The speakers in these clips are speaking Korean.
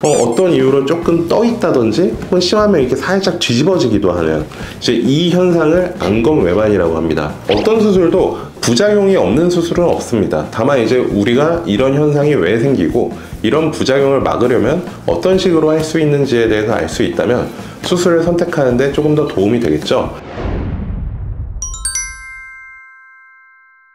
어떤 이유로 조금 떠 있다든지 혹은 심하면 이렇게 살짝 뒤집어지기도 하는 이제 이 현상을 안검외반이라고 합니다. 어떤 수술도 부작용이 없는 수술은 없습니다. 다만 이제 우리가 이런 현상이 왜 생기고 이런 부작용을 막으려면 어떤 식으로 할 수 있는지에 대해서 알 수 있다면 수술을 선택하는데 조금 더 도움이 되겠죠.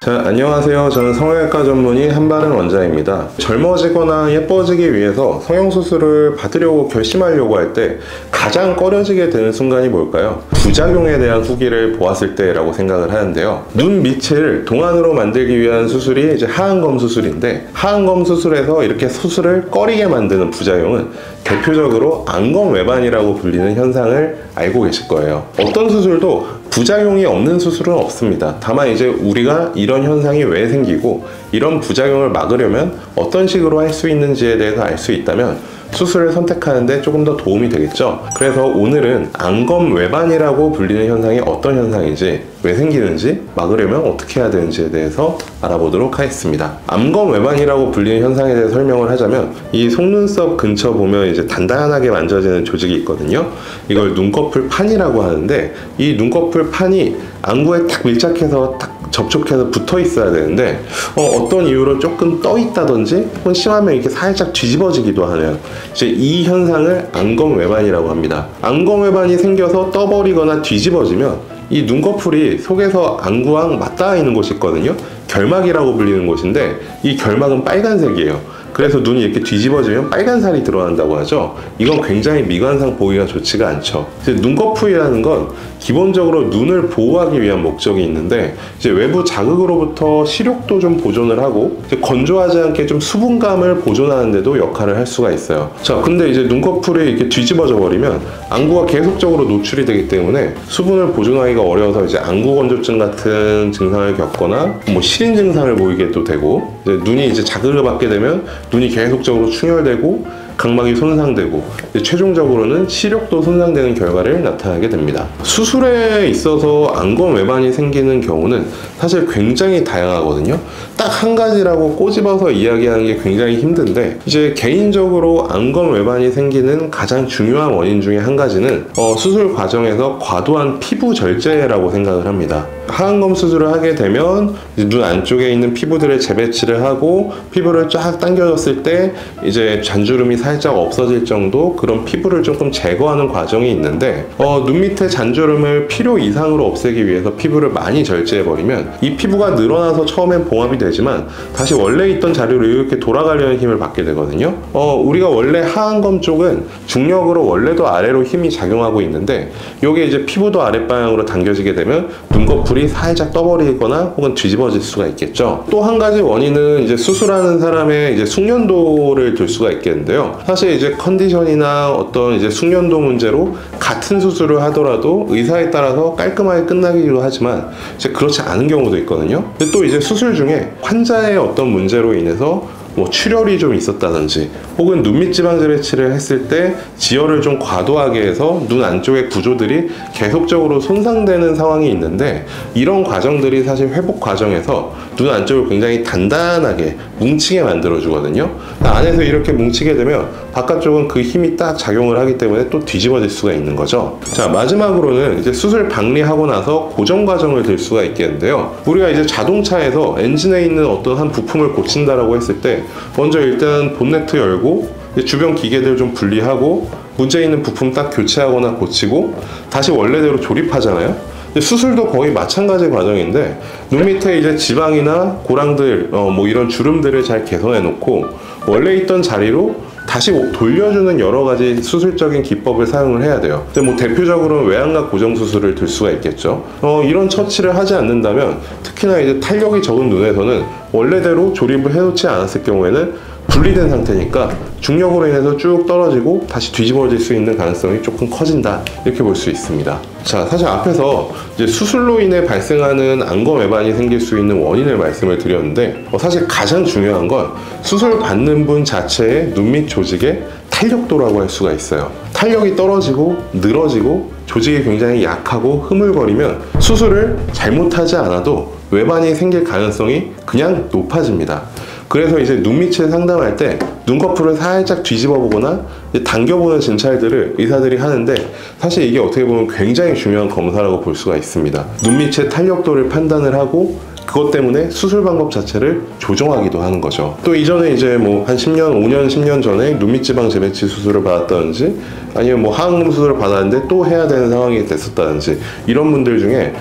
자, 안녕하세요. 저는 성형외과 전문의 한바른 원장입니다. 젊어지거나 예뻐지기 위해서 성형수술을 받으려고 결심하려고 할 때 가장 꺼려지게 되는 순간이 뭘까요? 부작용에 대한 후기를 보았을 때라고 생각을 하는데요. 눈 밑을 동안으로 만들기 위한 수술이 이제 하안검 수술인데, 하안검 수술에서 이렇게 수술을 꺼리게 만드는 부작용은 대표적으로 안검외반이라고 불리는 현상을 알고 계실 거예요. 어떤 수술도 부작용이 없는 수술은 없습니다. 다만 이제 우리가 이런 현상이 왜 생기고 이런 부작용을 막으려면 어떤 식으로 할 수 있는지에 대해서 알 수 있다면 수술을 선택하는데 조금 더 도움이 되겠죠. 그래서 오늘은 안검외반이라고 불리는 현상이 어떤 현상인지, 왜 생기는지, 막으려면 어떻게 해야 되는지에 대해서 알아보도록 하겠습니다. 안검외반이라고 불리는 현상에 대해서 설명을 하자면, 이 속눈썹 근처 보면 이제 단단하게 만져지는 조직이 있거든요. 이걸 눈꺼풀 판이라고 하는데, 이 눈꺼풀 판이 안구에 딱 밀착해서 딱 접촉해서 붙어 있어야 되는데 어떤 이유로 조금 떠 있다든지 혹은 심하면 이렇게 살짝 뒤집어지기도 하는 이제 이 현상을 안검외반이라고 합니다. 안검외반이 생겨서 떠버리거나 뒤집어지면 이 눈꺼풀이 속에서 안구랑 맞닿아 있는 곳이 있거든요. 결막이라고 불리는 곳인데, 이 결막은 빨간색이에요. 그래서 눈이 이렇게 뒤집어지면 빨간 살이 드러난다고 하죠. 이건 굉장히 미관상 보기가 좋지가 않죠. 이제 눈꺼풀이라는 건 기본적으로 눈을 보호하기 위한 목적이 있는데, 이제 외부 자극으로부터 시력도 좀 보존을 하고 이제 건조하지 않게 좀 수분감을 보존하는 데도 역할을 할 수가 있어요. 자, 근데 이제 눈꺼풀이 이렇게 뒤집어져 버리면 안구가 계속적으로 노출이 되기 때문에 수분을 보존하기가 어려워서 이제 안구 건조증 같은 증상을 겪거나 뭐 시린 증상을 보이게도 되고, 이제 눈이 이제 자극을 받게 되면 눈이 계속적으로 충혈되고 각막이 손상되고 최종적으로는 시력도 손상되는 결과를 나타나게 됩니다. 수술에 있어서 안검외반이 생기는 경우는 사실 굉장히 다양하거든요. 딱 한 가지라고 꼬집어서 이야기하는 게 굉장히 힘든데, 이제 개인적으로 안검외반이 생기는 가장 중요한 원인 중에 한 가지는 수술 과정에서 과도한 피부 절제라고 생각을 합니다. 하안검 수술을 하게 되면 눈 안쪽에 있는 피부들을 재배치를 하고 피부를 쫙 당겨줬을 때 이제 잔주름이 살짝 없어질 정도 그런 피부를 조금 제거하는 과정이 있는데, 눈 밑에 잔주름을 필요 이상으로 없애기 위해서 피부를 많이 절제해버리면 이 피부가 늘어나서 처음엔 봉합이 되지만 다시 원래 있던 자리로 이렇게 돌아가려는 힘을 받게 되거든요. 우리가 원래 하안검 쪽은 중력으로 원래도 아래로 힘이 작용하고 있는데, 이게 이제 피부도 아랫방향으로 당겨지게 되면 눈꺼풀이 살짝 떠버리거나 혹은 뒤집어질 수가 있겠죠. 또 한 가지 원인은 이제 수술하는 사람의 이제 숙련도를 둘 수가 있겠는데요. 사실 이제 컨디션이나 어떤 이제 숙련도 문제로 같은 수술을 하더라도 의사에 따라서 깔끔하게 끝나기도 하지만 이제 그렇지 않은 경우도 있거든요. 근데 또 이제 수술 중에 환자의 어떤 문제로 인해서 뭐 출혈이 좀 있었다든지 혹은 눈밑 지방 재배치를 했을 때 지혈을 좀 과도하게 해서 눈 안쪽의 구조들이 계속적으로 손상되는 상황이 있는데, 이런 과정들이 사실 회복 과정에서 눈 안쪽을 굉장히 단단하게 뭉치게 만들어 주거든요. 안에서 이렇게 뭉치게 되면 바깥쪽은 그 힘이 딱 작용을 하기 때문에 또 뒤집어질 수가 있는 거죠. 자, 마지막으로는 이제 수술 방리하고 나서 고정 과정을 들 수가 있겠는데요. 우리가 이제 자동차에서 엔진에 있는 어떤 한 부품을 고친다라고 했을 때 먼저 일단 본네트 열고 주변 기계들 좀 분리하고 문제 있는 부품 딱 교체하거나 고치고 다시 원래대로 조립하잖아요. 수술도 거의 마찬가지 과정인데, 눈 밑에 이제 지방이나 고랑들 뭐 이런 주름들을 잘 개선해 놓고 원래 있던 자리로 다시 돌려주는 여러 가지 수술적인 기법을 사용을 해야 돼요. 근데 뭐 대표적으로는 외양각 고정 수술을 들 수가 있겠죠. 이런 처치를 하지 않는다면, 특히나 이제 탄력이 적은 눈에서는 원래대로 조립을 해놓지 않았을 경우에는 분리된 상태니까 중력으로 인해서 쭉 떨어지고 다시 뒤집어질 수 있는 가능성이 조금 커진다, 이렇게 볼 수 있습니다. 자, 사실 앞에서 이제 수술로 인해 발생하는 안검외반이 생길 수 있는 원인을 말씀을 드렸는데, 사실 가장 중요한 건 수술 받는 분 자체의 눈밑 조직의 탄력도라고 할 수가 있어요. 탄력이 떨어지고 늘어지고 조직이 굉장히 약하고 흐물거리면 수술을 잘못하지 않아도 외반이 생길 가능성이 그냥 높아집니다. 그래서 이제 눈 밑을 상담할 때 눈꺼풀을 살짝 뒤집어 보거나 당겨보는 진찰들을 의사들이 하는데, 사실 이게 어떻게 보면 굉장히 중요한 검사라고 볼 수가 있습니다. 눈 밑의 탄력도를 판단을 하고 그것 때문에 수술 방법 자체를 조정하기도 하는 거죠. 또 이전에 이제 뭐 한 10년, 5년, 10년 전에 눈밑지방 재배치 수술을 받았다든지, 아니면 뭐 하안검 수술을 받았는데 또 해야 되는 상황이 됐었다든지, 이런 분들 중에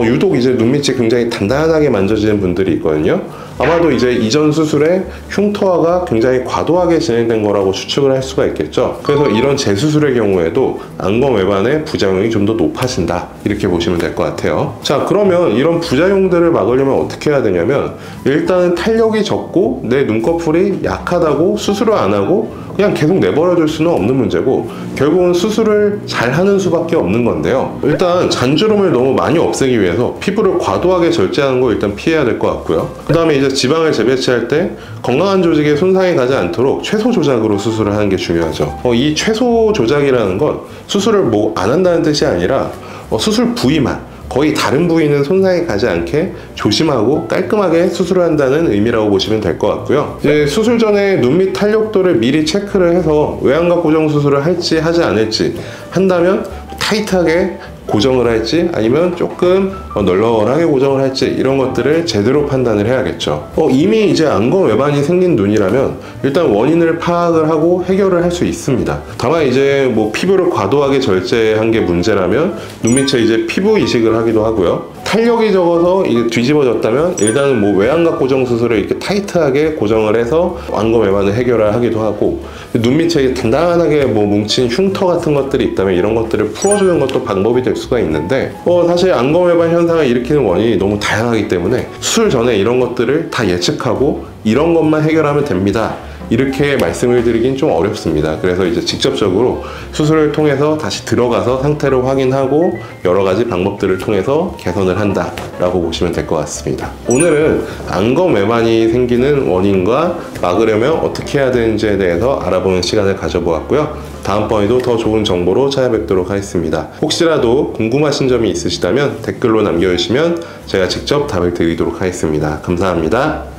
유독 이제 눈밑이 굉장히 단단하게 만져지는 분들이 있거든요. 아마도 이제 이전 수술에 흉터화가 굉장히 과도하게 진행된 거라고 추측을 할 수가 있겠죠. 그래서 이런 재수술의 경우에도 안검 외반의 부작용이 좀 더 높아진다, 이렇게 보시면 될 것 같아요. 자, 그러면 이런 부작용들을 막으려면 어떻게 해야 되냐면, 일단은 탄력이 적고 내 눈꺼풀이 약하다고 수술을 안 하고 그냥 계속 내버려 둘 수는 없는 문제고, 결국은 수술을 잘 하는 수밖에 없는 건데요. 일단 잔주름을 너무 많이 없애기 위해서 피부를 과도하게 절제하는 거 일단 피해야 될 것 같고요. 그 다음에 이제 지방을 재배치할 때 건강한 조직에 손상이 가지 않도록 최소 조작으로 수술을 하는 게 중요하죠. 이 최소 조작이라는 건 수술을 뭐 안 한다는 뜻이 아니라 수술 부위만, 거의 다른 부위는 손상이 가지 않게 조심하고 깔끔하게 수술을 한다는 의미라고 보시면 될 것 같고요. 이제 수술 전에 눈 밑 탄력도를 미리 체크를 해서 외양각 고정 수술을 할지 하지 않을지 한다면 타이트하게 고정을 할지 아니면 조금 널널하게 고정을 할지, 이런 것들을 제대로 판단을 해야겠죠. 이미 이제 안검 외반이 생긴 눈이라면 일단 원인을 파악을 하고 해결을 할 수 있습니다. 다만 이제 뭐 피부를 과도하게 절제한 게 문제라면 눈 밑에 이제 피부 이식을 하기도 하고요. 탄력이 적어서 이게 뒤집어졌다면 일단은 뭐 외양각 고정 수술을 이렇게 타이트하게 고정을 해서 안검 외반을 해결을 하기도 하고, 눈 밑에 단단하게 뭐 뭉친 흉터 같은 것들이 있다면 이런 것들을 풀어주는 것도 방법이 될 수가 있는데, 사실 안검 외반 현상을 일으키는 원인이 너무 다양하기 때문에 수술 전에 이런 것들을 다 예측하고 이런 것만 해결하면 됩니다, 이렇게 말씀을 드리긴 좀 어렵습니다. 그래서 이제 직접적으로 수술을 통해서 다시 들어가서 상태를 확인하고 여러 가지 방법들을 통해서 개선을 한다 라고 보시면 될 것 같습니다. 오늘은 안검 외반이 생기는 원인과 막으려면 어떻게 해야 되는지에 대해서 알아보는 시간을 가져보았고요. 다음번에도 더 좋은 정보로 찾아뵙도록 하겠습니다. 혹시라도 궁금하신 점이 있으시다면 댓글로 남겨주시면 제가 직접 답을 드리도록 하겠습니다. 감사합니다.